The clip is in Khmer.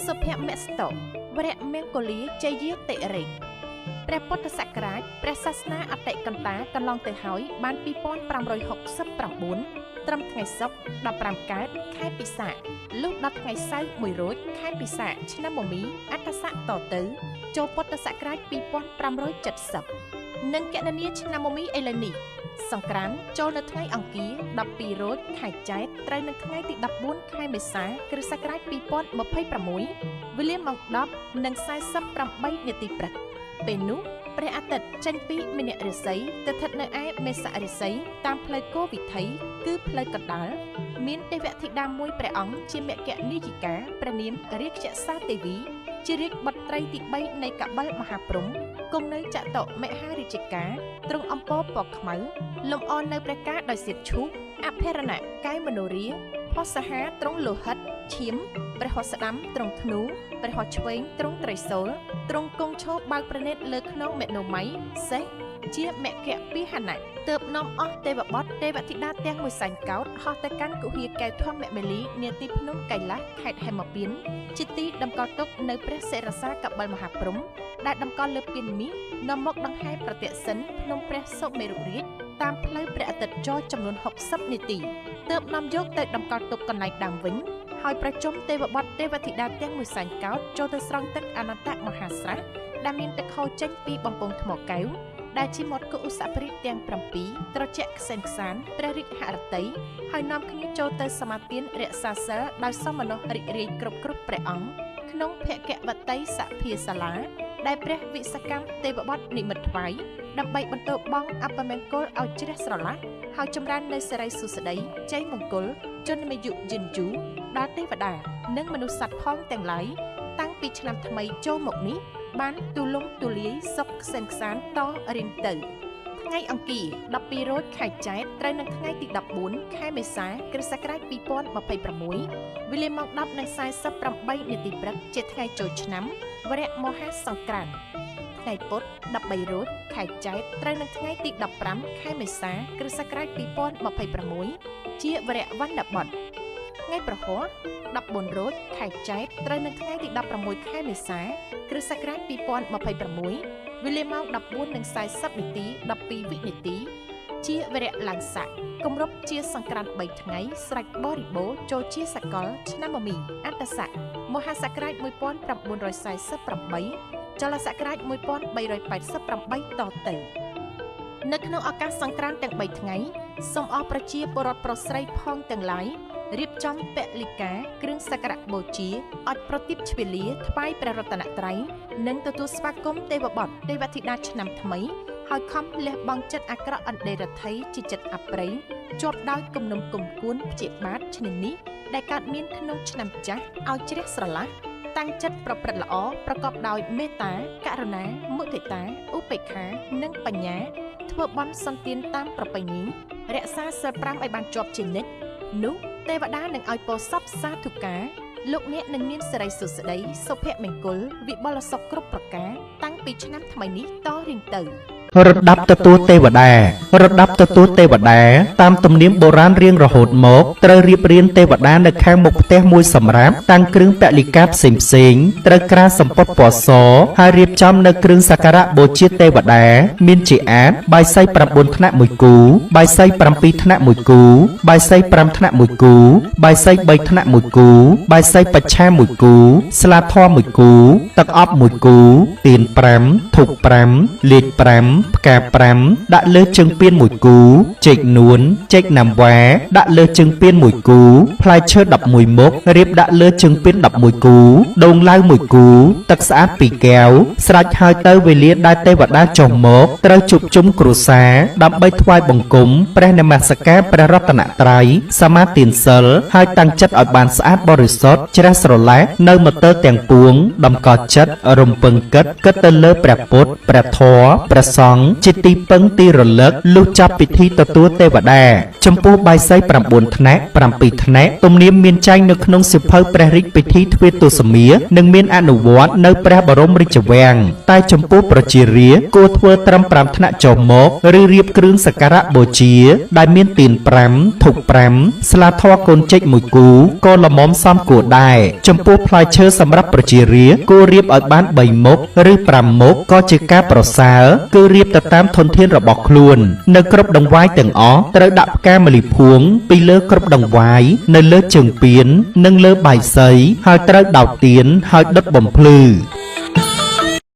សុភមស្តោវរៈមង្គលាជយាតិរិព្រះពុទ្ធសករាជព្រះសាសនាអតិកន្តាកន្លងទៅហើយបាន2569ត្រឹមថ្ងៃសុក្រ15កើតខែពិសាខលុះដល់ថ្ងៃសៅរ៍1រោចខែពិសាខឆ្នាំមមីអត្តស័កតទៅចូលពុទ្ធសករាជ2570និងកណនីឆ្នាំមមីឥឡូវនេះសង្ក្រាន្តចូលនៅថ្ងៃអង្គារ12រោចខែចែកត្រូវនៅថ្ងៃទី14ខែមេសាគ្រិស្តសករាជ2026វេលាម៉ោង10:48នាទីព្រឹកពេលនោះព្រះអាទិត្យចេញពីមនៈរាសីទៅស្ថិតនៅឯមេសរាសីតាមផ្លូវគោវិថីគឺផ្លូវកណ្ដាលមានទេវធីតាមួយព្រះអង្គជាមគ្គនាយិកាព្រះនាមរាជសាទេវីជារាជបុត្រីទី3នៃកបិលមហាព្រហ្មគង់នៅចតុមហារាជការទ្រង់អំពរពណ៌ខ្មៅលំអរនៅព្រះការដោយសៀតឈូកអភរណៈកាយមនោរាហោសហាទ្រង់លោហិតឈាមព្រះហោស្ដាំទ្រង់ធ្នូព្រះហោឆ្វេងទ្រង់ត្រីសូលទ្រង់គង់ឈរបើកប្រណិតលើខ្នងមេណូមៃសេះជាមគ្គពីហណៈទើបនាំអស់ទេវបុត្រទេវធីតាទាំងមួយសែនកោតហោះទៅកាន់គុហាកែវធម្មមេលីនាទីភ្នំកៃឡាសខេត្តហេមពាន្តជាទីតម្កល់ទុកនៅព្រះសិរសាកបិលមហាព្រហ្មដែលតម្កល់លើពានមាសនាំមកដង្ហែប្រតិសិនភ្នំព្រះសុមេរុរាជតាមផ្លូវព្រះអាទិត្យចរចំនួន60នាទីទើបនាំយកទៅតម្កល់ទុកកន្លែងដើមវិញហើយប្រជុំទេវបុត្រទេវធីតាទាំងមួយសែនកោតចូលទៅស្រង់ទឹកអនន្តមហាស្រះដែលមានទឹកហូរចេញពីបំពង់ថ្មកែវដែលជាមាត់គោឧសភរិទ្ធទាំង7ត្រជាក់ខ្សែនខ្សានព្រះរាជហឫទ័យហើយនាំគ្នាចូលទៅសមាទានរក្សាសិលដោយសមមនុស្សរីករាយគ្រប់ព្រះអង្គក្នុងភគវតីសភាសាលាដែលព្រះវិសកម្មទេវបុត្រនិមិត្តថ្វាយដើម្បីបន្តបងអបមង្គលឲ្យជ្រះស្រឡះហើយចម្រើននៅសិរីសុស្ដីជ័យមង្គលជន្មាយុយឺនយូរដល់ទេវតានិងមនុស្សសត្វផងទាំងឡាយតាំងពីឆ្នាំថ្មីចូលមកនេះបានទូលំទូលាយសុខខ្សែនខ្សានតរៀងទៅថ្ងៃអង្គារ12រោចខែចែកត្រូវនឹងថ្ងៃទី14ខែមេសាគ្រិស្តសករាជ2026វេលាម៉ោង10:48នាទីព្រឹកជាថ្ងៃចូលឆ្នាំវរៈមហាសង្ក្រាន្តថ្ងៃពុធ13រោចខែចែកត្រូវនឹងថ្ងៃទី15ខែមេសាគ្រិស្តសករាជ2026ជាវរៈវណ្ណបត្រថ្ងៃប្រហោះ14រោចខែចែកត្រូវនឹងថ្ងៃទី16ខែមេសាគ្រិស្តសករាជ2026វេលាម៉ោង14:40នាទី12វិនាទីជាវរៈឡើងស័កគម្រប់ជាសង្ក្រាន្ត3ថ្ងៃស្រេចបរិបូរចូលជាសកលឆ្នាំមមីអត្តស័កមហាសករាជ1948ចលសករាជ1388តទៅនៅក្នុងឱកាសសង្ក្រាន្តទាំង3ថ្ងៃសូមអរប្រជាពលរដ្ឋប្រុសស្រីផងទាំងឡាយរៀបចំពលិកាគ្រឿងសក្ការៈបូជាអត់ប្រទីបជ្វាលាថ្វាយព្រះរតនត្រ័យនិងទទួលស្វាគមន៍ទេវបុត្រទេវធីតាឆ្នាំថ្មីហើយខំលះបង់ចិត្តអាក្រក់អន្តេរដ្ឋីជាចិត្តអប្រិយជាប់ដោយគំនុំគុំគួនព្យាបាទឈ្នានេះដែលកើតមានក្នុងឆ្នាំចាស់ឲ្យជ្រះស្រឡះតាំងចិត្តប្រព្រឹត្តល្អប្រកបដោយមេត្តាករុណាមុទិតាឧបេក្ខានិងបញ្ញាធ្វើបន់សន្តានតាមប្រពៃណីរក្សាសិល5ឲ្យបានជាប់ជានិច្ចនោះទេវតានឹងឲ្យពរសពសាធុការលោកអ្នកនឹងមានសិរីសុស្ដីសុភមង្គលវិបុលសុខគ្រប់ប្រការតាំងពីឆ្នាំថ្មីនេះតរៀងទៅរដាប់ទទួលទេវតាតាមទំនៀមបុរាណរៀងរហូតមកត្រូវរៀបរៀងទេវតានៅខាងមុខផ្ទះមួយសម្រាប់តាំងគ្រឿងពលិកាផ្សេងត្រូវក្រាសម្ពុតពណ៌សហើយរៀបចំនៅគ្រឿងសក្ការៈបូជាទេវតាមានជាអាចបាយសី9ថ្នាក់1គូបាយសី7ថ្នាក់1គូបាយសី5ថ្នាក់1គូបាយសី3ថ្នាក់1គូបាយសីបច្ឆា1គូស្លាធម៌1គូទឹកអប់1គូទៀន5ធូប5លេខ5ផ្កា5ដាក់លើជើងពៀន1គូចេកនួនចេកណាំវ៉ាដាក់លើជើងពៀន1គូផ្លែឈើ11មុខរៀបដាក់លើជើងពៀន11គូដូងឡាវ1គូទឹកស្អាត2កែវស្រេចហើយទៅវេលាដែលទេវតាចុះមកត្រូវជួបជុំគ្រួសារដើម្បីថ្វាយបង្គំព្រះនមស្ការព្រះរតនត្រ័យសមាទានសិលហើយតាំងចិត្តឲ្យបានស្អាតបរិសុទ្ធជ្រះស្រឡះនៅមទ័លទាំងពួងតម្កល់ចិត្តរំពឹងគិតទៅលើព្រះពុទ្ធព្រះធម៌ព្រះសង្ឃ ង្ឃជាទីពឹងទីរលឹកលុះចាប់ពិធីទទួលទេវតាចំពោះបាយសី9ថ្នាក់7ថ្នាក់ទំនៀមមានចែងនៅក្នុងសៀវភៅព្រះរាជពិធីទ្វារទសមានិងមានអនុវត្តនៅព្រះបរមរាជវាំងតែចំពោះប្រជារាស្ត្រគួរធ្វើត្រឹម5ថ្នាក់ចុះមកឬរៀបគ្រឿងសក្ការៈបូជាដែលមានទៀន5ធូប5ស្លាធម៌កូនចេក1គូក៏ល្មមសមគួរដែរចំពោះផ្លែឈើសម្រាប់ប្រជារាស្ត្រគួររៀបឲ្យបាន3មុខឬ5មុខក៏ជាការប្រសើរគឺរៀបទៅតាមធនធានរបស់ខ្លួននៅគ្រប់ដង្វាយទាំងអស់ត្រូវដាក់ផ្កាម្លិភួងពីលើគ្រប់ដង្វាយនៅលើជើងពាននិងលើបាយសីហើយត្រូវដោតទៀនហើយដុតបំភ្លឺ